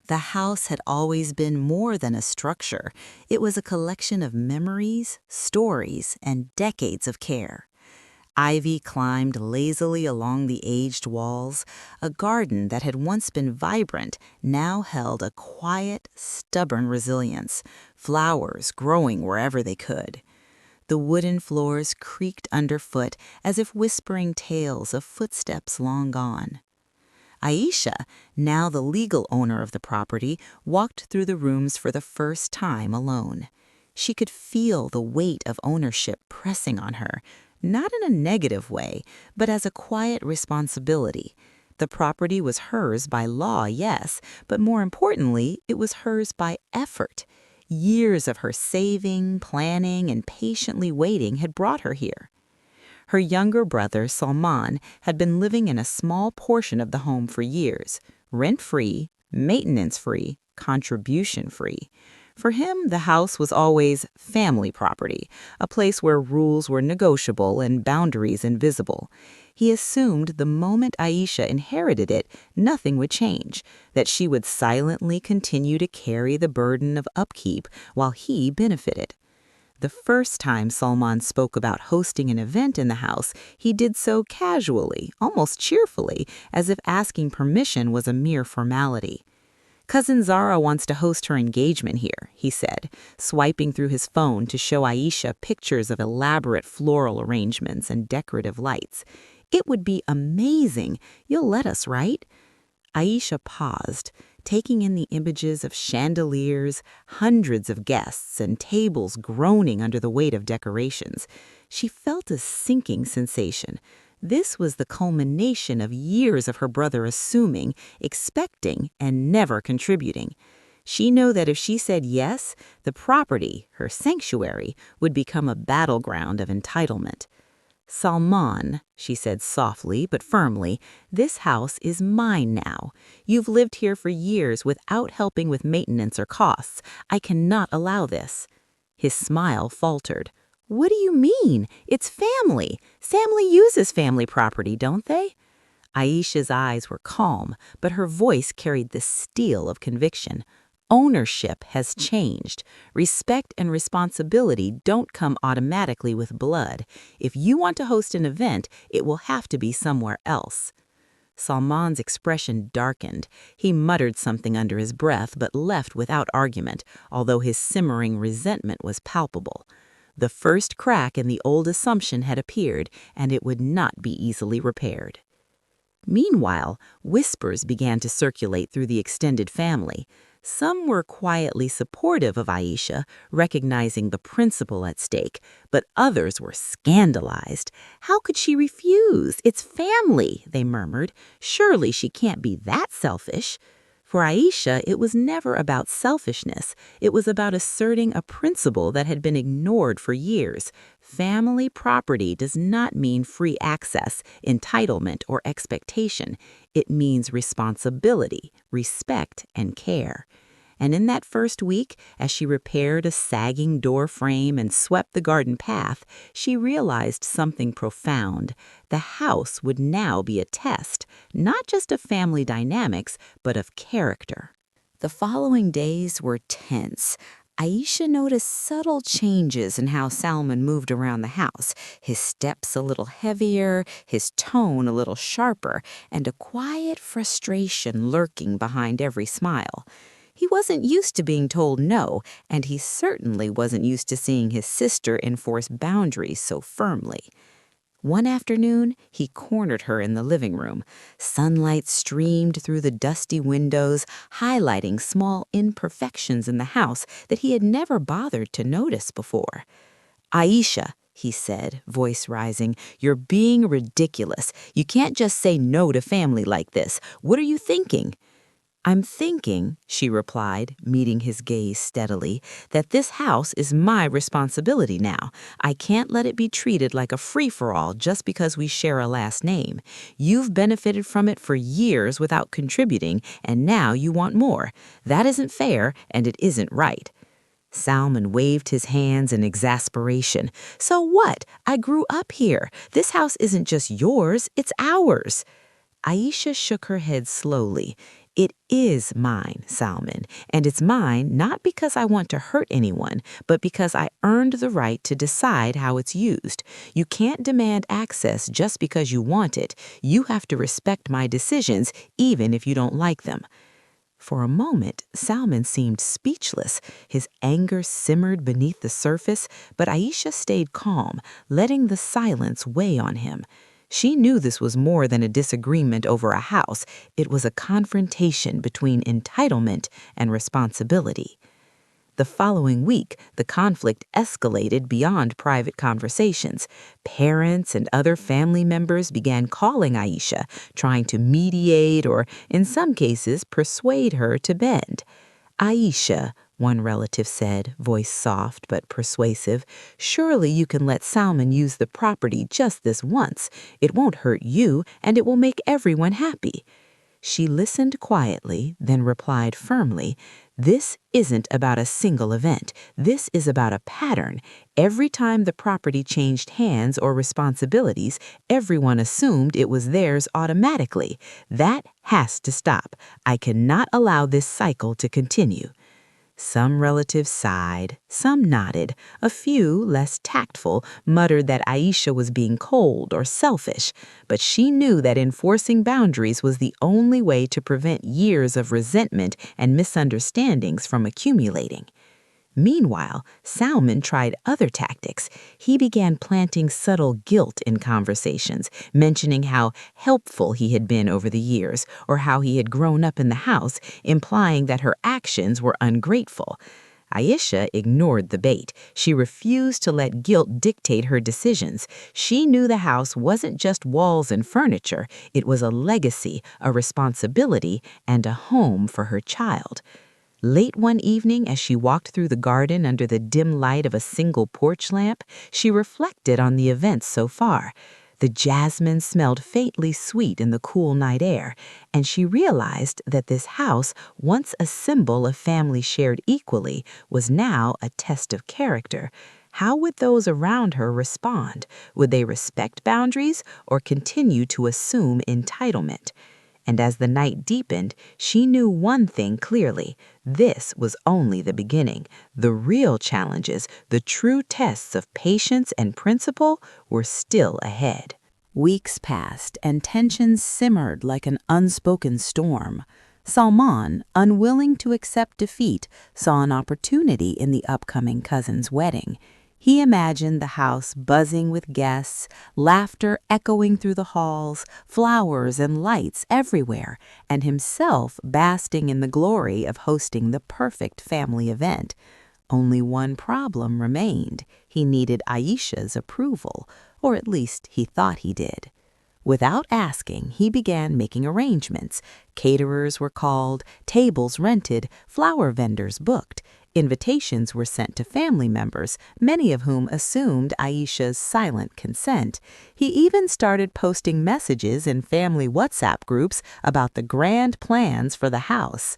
The house had always been more than a structure. It was a collection of memories, stories, and decades of care. Ivy climbed lazily along the aged walls. A garden that had once been vibrant now held a quiet, stubborn resilience, flowers growing wherever they could. The wooden floors creaked underfoot as if whispering tales of footsteps long gone. Ayesha, now the legal owner of the property, walked through the rooms for the first time alone. She could feel the weight of ownership pressing on her, not in a negative way, but as a quiet responsibility. The property was hers by law, yes, but more importantly, it was hers by effort. Years of her saving, planning, and patiently waiting had brought her here. Her younger brother, Salman, had been living in a small portion of the home for years, rent-free, maintenance-free, contribution-free. For him, the house was always family property, a place where rules were negotiable and boundaries invisible. He assumed the moment Ayesha inherited it, nothing would change, that she would silently continue to carry the burden of upkeep while he benefited. The first time Salman spoke about hosting an event in the house, he did so casually, almost cheerfully, as if asking permission was a mere formality. "Cousin Zara wants to host her engagement here," he said, swiping through his phone to show Ayesha pictures of elaborate floral arrangements and decorative lights. "It would be amazing. You'll let us, right?" Ayesha paused, taking in the images of chandeliers, hundreds of guests, and tables groaning under the weight of decorations. She felt a sinking sensation. This was the culmination of years of her brother assuming, expecting, and never contributing. She knew that if she said yes, the property, her sanctuary, would become a battleground of entitlement. "Salman," she said softly but firmly, "this house is mine now. You've lived here for years without helping with maintenance or costs. I cannot allow this." His smile faltered. "What do you mean? It's family. Family uses family property, don't they?" Ayesha's eyes were calm, but her voice carried the steel of conviction. Ownership has changed. Respect and responsibility don't come automatically with blood. If you want to host an event, it will have to be somewhere else. Salman's expression darkened. He muttered something under his breath, but left without argument, although his simmering resentment was palpable. The first crack in the old assumption had appeared, and it would not be easily repaired. Meanwhile, whispers began to circulate through the extended family. Some were quietly supportive of Ayesha, recognizing the principle at stake, but others were scandalized. "How could she refuse? It's family," they murmured. "Surely she can't be that selfish." For Ayesha, it was never about selfishness. It was about asserting a principle that had been ignored for years. Family property does not mean free access, entitlement, or expectation. It means responsibility, respect, and care. And in that first week, as she repaired a sagging door frame and swept the garden path, she realized something profound. The house would now be a test, not just of family dynamics, but of character. The following days were tense. Ayesha noticed subtle changes in how Salman moved around the house, his steps a little heavier, his tone a little sharper, and a quiet frustration lurking behind every smile. He wasn't used to being told no, and he certainly wasn't used to seeing his sister enforce boundaries so firmly. One afternoon, he cornered her in the living room. Sunlight streamed through the dusty windows, highlighting small imperfections in the house that he had never bothered to notice before. "Ayesha," he said, voice rising, "you're being ridiculous. You can't just say no to family like this. What are you thinking?" "I'm thinking," she replied, meeting his gaze steadily, "that this house is my responsibility now. I can't let it be treated like a free-for-all just because we share a last name. You've benefited from it for years without contributing, and now you want more. That isn't fair, and it isn't right." Salman waved his hands in exasperation. "So what? I grew up here. This house isn't just yours, it's ours." Ayesha shook her head slowly. "It is mine, Salman, and it's mine not because I want to hurt anyone, but because I earned the right to decide how it's used. You can't demand access just because you want it. You have to respect my decisions, even if you don't like them." For a moment, Salman seemed speechless. His anger simmered beneath the surface, but Ayesha stayed calm, letting the silence weigh on him. She knew this was more than a disagreement over a house. It was a confrontation between entitlement and responsibility. The following week, the conflict escalated beyond private conversations. Parents and other family members began calling Ayesha, trying to mediate or, in some cases, persuade her to bend. "Ayesha," one relative said, voice soft but persuasive, "surely you can let Salman use the property just this once. It won't hurt you, and it will make everyone happy." She listened quietly, then replied firmly, "This isn't about a single event. This is about a pattern. Every time the property changed hands or responsibilities, everyone assumed it was theirs automatically. That has to stop. I cannot allow this cycle to continue." Some relatives sighed, some nodded. A few, less tactful, muttered that Ayesha was being cold or selfish, but she knew that enforcing boundaries was the only way to prevent years of resentment and misunderstandings from accumulating. Meanwhile, Salman tried other tactics. He began planting subtle guilt in conversations, mentioning how helpful he had been over the years or how he had grown up in the house, implying that her actions were ungrateful. Ayesha ignored the bait. She refused to let guilt dictate her decisions. She knew the house wasn't just walls and furniture. It was a legacy, a responsibility, and a home for her child. Late one evening, as she walked through the garden under the dim light of a single porch lamp, she reflected on the events so far. The jasmine smelled faintly sweet in the cool night air, and she realized that this house, once a symbol of family shared equally, was now a test of character. How would those around her respond? Would they respect boundaries or continue to assume entitlement? And as the night deepened, she knew one thing clearly. This was only the beginning. The real challenges, the true tests of patience and principle were still ahead. Weeks passed, and tensions simmered like an unspoken storm. Salman, unwilling to accept defeat, saw an opportunity in the upcoming cousin's wedding. He imagined the house buzzing with guests, laughter echoing through the halls, flowers and lights everywhere, and himself basking in the glory of hosting the perfect family event. Only one problem remained. He needed Ayesha's approval, or at least he thought he did. Without asking, he began making arrangements. Caterers were called, tables rented, flower vendors booked. Invitations were sent to family members, many of whom assumed Ayesha's silent consent. He even started posting messages in family WhatsApp groups about the grand plans for the house.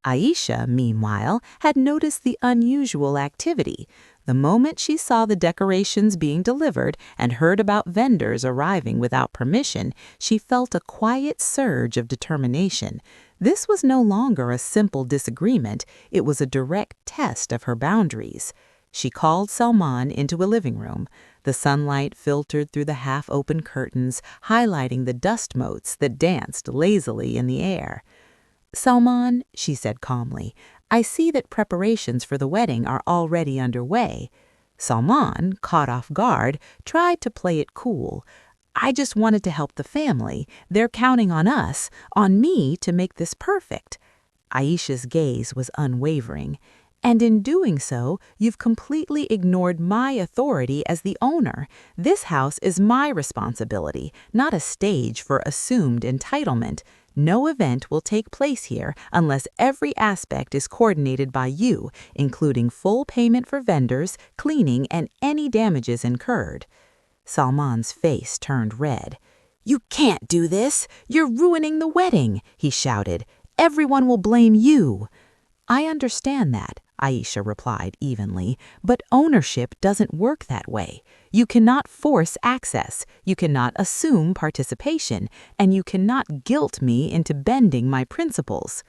Ayesha, meanwhile, had noticed the unusual activity. The moment she saw the decorations being delivered and heard about vendors arriving without permission, she felt a quiet surge of determination. This was no longer a simple disagreement, it was a direct test of her boundaries. She called Salman into a living room. The sunlight filtered through the half-open curtains, highlighting the dust motes that danced lazily in the air. "Salman," she said calmly, "I see that preparations for the wedding are already underway." Salman, caught off guard, tried to play it cool. "I just wanted to help the family. They're counting on us, on me, to make this perfect." Ayesha's gaze was unwavering. "And in doing so, you've completely ignored my authority as the owner. This house is my responsibility, not a stage for assumed entitlement. No event will take place here unless every aspect is coordinated by you, including full payment for vendors, cleaning, and any damages incurred." Salman's face turned red. "You can't do this! You're ruining the wedding!" he shouted. "Everyone will blame you." "I understand that. Ayesha replied evenly, "but ownership doesn't work that way. You cannot force access, you cannot assume participation, and you cannot guilt me into bending my principles."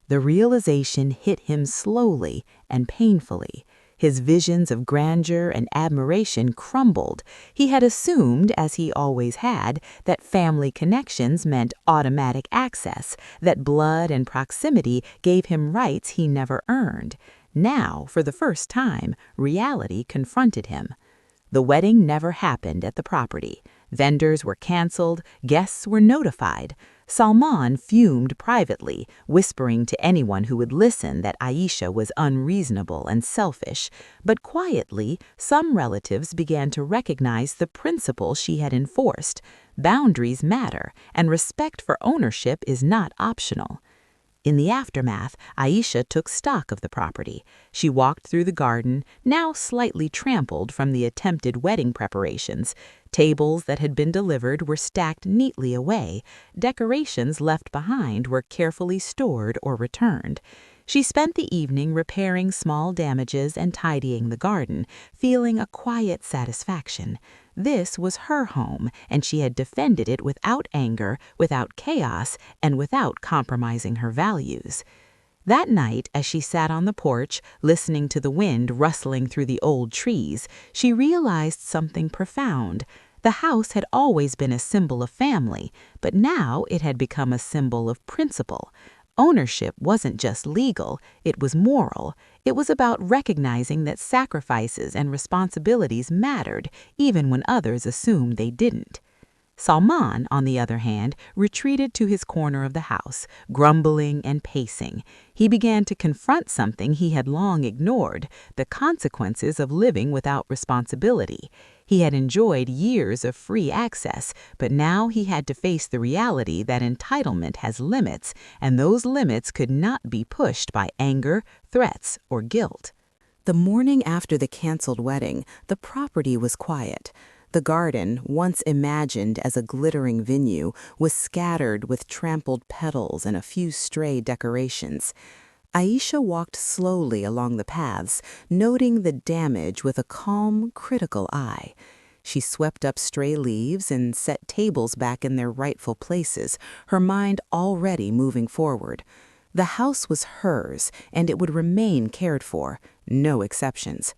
The realization hit him slowly and painfully. His visions of grandeur and admiration crumbled. He had assumed, as he always had, that family connections meant automatic access, that blood and proximity gave him rights he never earned. Now, for the first time, reality confronted him. The wedding never happened at the property. Vendors were canceled, guests were notified. Salman fumed privately, whispering to anyone who would listen that Ayesha was unreasonable and selfish. But quietly, some relatives began to recognize the principle she had enforced. Boundaries matter, and respect for ownership is not optional. In the aftermath, Ayesha took stock of the property. She walked through the garden, now slightly trampled from the attempted wedding preparations. Tables that had been delivered were stacked neatly away. Decorations left behind were carefully stored or returned. She spent the evening repairing small damages and tidying the garden, feeling a quiet satisfaction. This was her home, and she had defended it without anger, without chaos, and without compromising her values. That night, as she sat on the porch, listening to the wind rustling through the old trees, she realized something profound. The house had always been a symbol of family, but now it had become a symbol of principle. Ownership wasn't just legal, it was moral. It was about recognizing that sacrifices and responsibilities mattered, even when others assumed they didn't. Salman, on the other hand, retreated to his corner of the house, grumbling and pacing. He began to confront something he had long ignored, the consequences of living without responsibility. He had enjoyed years of free access, but now he had to face the reality that entitlement has limits, and those limits could not be pushed by anger, threats, or guilt. The morning after the canceled wedding, the property was quiet. The garden, once imagined as a glittering venue, was scattered with trampled petals and a few stray decorations. Ayesha walked slowly along the paths, noting the damage with a calm, critical eye. She swept up stray leaves and set tables back in their rightful places, her mind already moving forward. The house was hers, and it would remain cared for, no exceptions.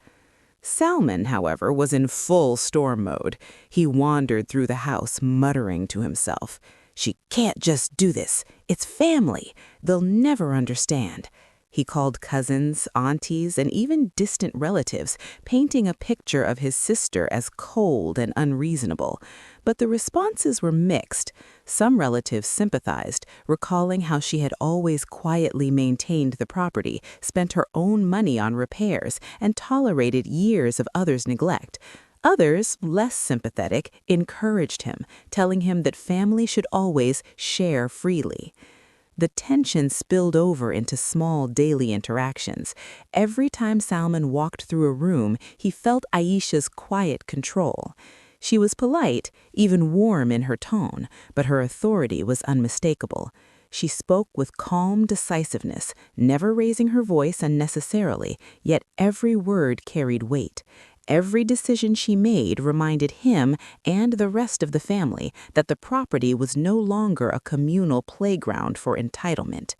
Salman, however, was in full storm mode. He wandered through the house, muttering to himself, "She can't just do this. It's family. They'll never understand." He called cousins, aunties, and even distant relatives, painting a picture of his sister as cold and unreasonable. But the responses were mixed. Some relatives sympathized, recalling how she had always quietly maintained the property, spent her own money on repairs, and tolerated years of others' neglect. Others, less sympathetic, encouraged him, telling him that family should always share freely. The tension spilled over into small daily interactions. Every time Salman walked through a room, he felt Ayesha's quiet control. She was polite, even warm in her tone, but her authority was unmistakable. She spoke with calm decisiveness, never raising her voice unnecessarily, yet every word carried weight. Every decision she made reminded him and the rest of the family that the property was no longer a communal playground for entitlement.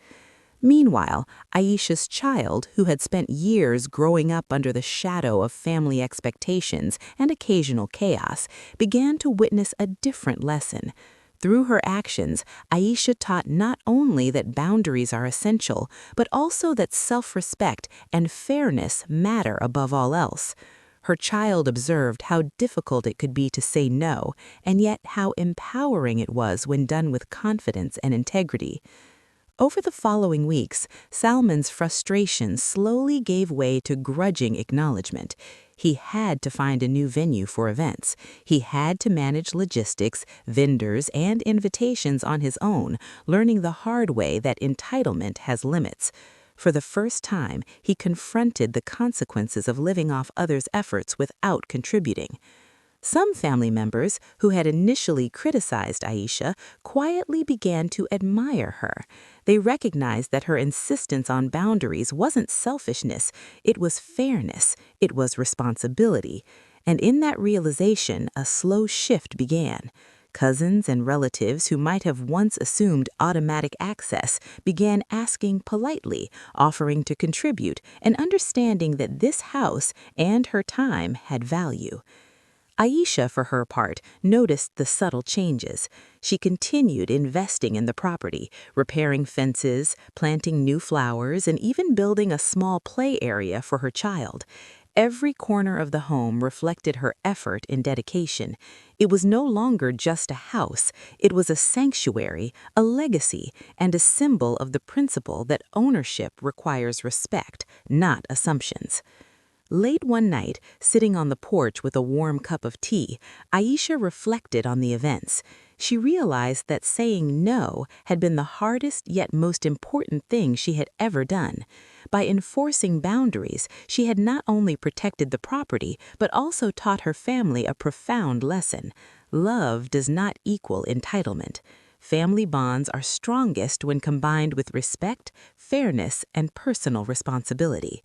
Meanwhile, Ayesha's child, who had spent years growing up under the shadow of family expectations and occasional chaos, began to witness a different lesson. Through her actions, Ayesha taught not only that boundaries are essential, but also that self-respect and fairness matter above all else. Her child observed how difficult it could be to say no, and yet how empowering it was when done with confidence and integrity. Over the following weeks, Salman's frustration slowly gave way to grudging acknowledgement. He had to find a new venue for events. He had to manage logistics, vendors, and invitations on his own, learning the hard way that entitlement has limits. For the first time, he confronted the consequences of living off others' efforts without contributing. Some family members who had initially criticized Ayesha quietly began to admire her. They recognized that her insistence on boundaries wasn't selfishness, it was fairness, it was responsibility. And in that realization, a slow shift began. Cousins and relatives who might have once assumed automatic access began asking politely, offering to contribute, and understanding that this house and her time had value. Ayesha, for her part, noticed the subtle changes. She continued investing in the property, repairing fences, planting new flowers, and even building a small play area for her child. Every corner of the home reflected her effort and dedication. It was no longer just a house, it was a sanctuary, a legacy, and a symbol of the principle that ownership requires respect, not assumptions. Late one night, sitting on the porch with a warm cup of tea, Ayesha reflected on the events. She realized that saying no had been the hardest yet most important thing she had ever done. By enforcing boundaries, she had not only protected the property, but also taught her family a profound lesson. Love does not equal entitlement. Family bonds are strongest when combined with respect, fairness, and personal responsibility.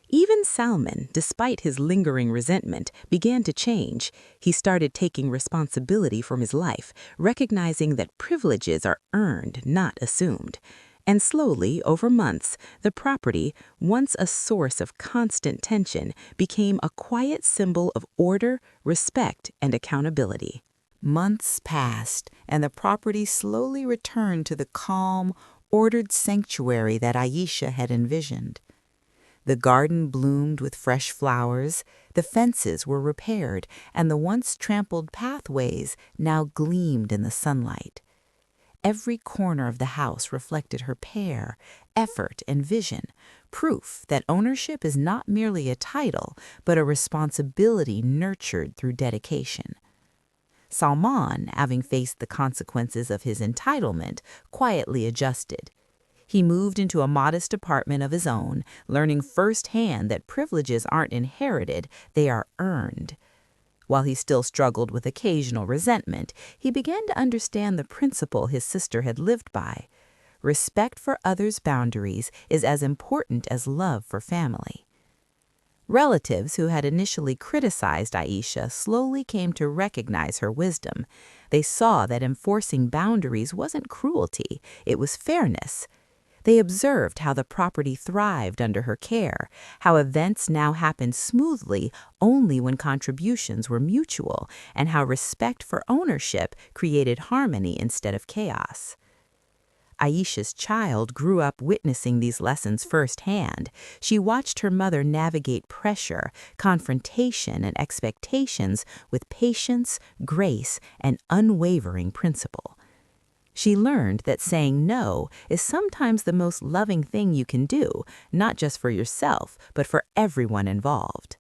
Even Salman, despite his lingering resentment, began to change. He started taking responsibility for his life, recognizing that privileges are earned, not assumed. And slowly, over months, the property, once a source of constant tension, became a quiet symbol of order, respect, and accountability. Months passed, and the property slowly returned to the calm, ordered sanctuary that Ayesha had envisioned. The garden bloomed with fresh flowers, the fences were repaired, and the once trampled pathways now gleamed in the sunlight. Every corner of the house reflected her care, effort, and vision, proof that ownership is not merely a title, but a responsibility nurtured through dedication. Salman, having faced the consequences of his entitlement, quietly adjusted. He moved into a modest apartment of his own, learning firsthand that privileges aren't inherited, they are earned. While he still struggled with occasional resentment, he began to understand the principle his sister had lived by. Respect for others' boundaries is as important as love for family. Relatives who had initially criticized Ayesha slowly came to recognize her wisdom. They saw that enforcing boundaries wasn't cruelty, it was fairness. They observed how the property thrived under her care, how events now happened smoothly only when contributions were mutual, and how respect for ownership created harmony instead of chaos. Ayesha's child grew up witnessing these lessons firsthand. She watched her mother navigate pressure, confrontation, and expectations with patience, grace, and unwavering principle. She learned that saying no is sometimes the most loving thing you can do, not just for yourself, but for everyone involved.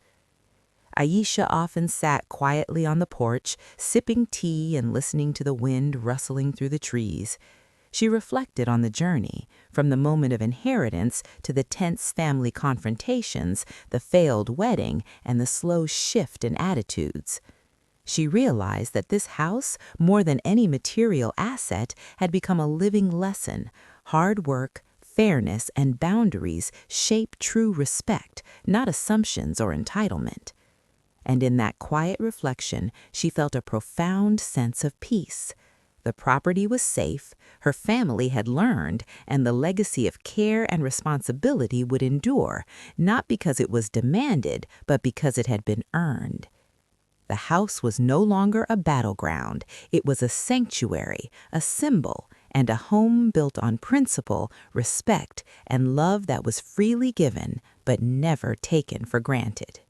Ayesha often sat quietly on the porch, sipping tea and listening to the wind rustling through the trees. She reflected on the journey, from the moment of inheritance to the tense family confrontations, the failed wedding, and the slow shift in attitudes. She realized that this house, more than any material asset, had become a living lesson. Hard work, fairness, and boundaries shape true respect, not assumptions or entitlement. And in that quiet reflection, she felt a profound sense of peace. The property was safe, her family had learned, and the legacy of care and responsibility would endure, not because it was demanded, but because it had been earned. The house was no longer a battleground. It was a sanctuary, a symbol, and a home built on principle, respect, and love that was freely given but never taken for granted.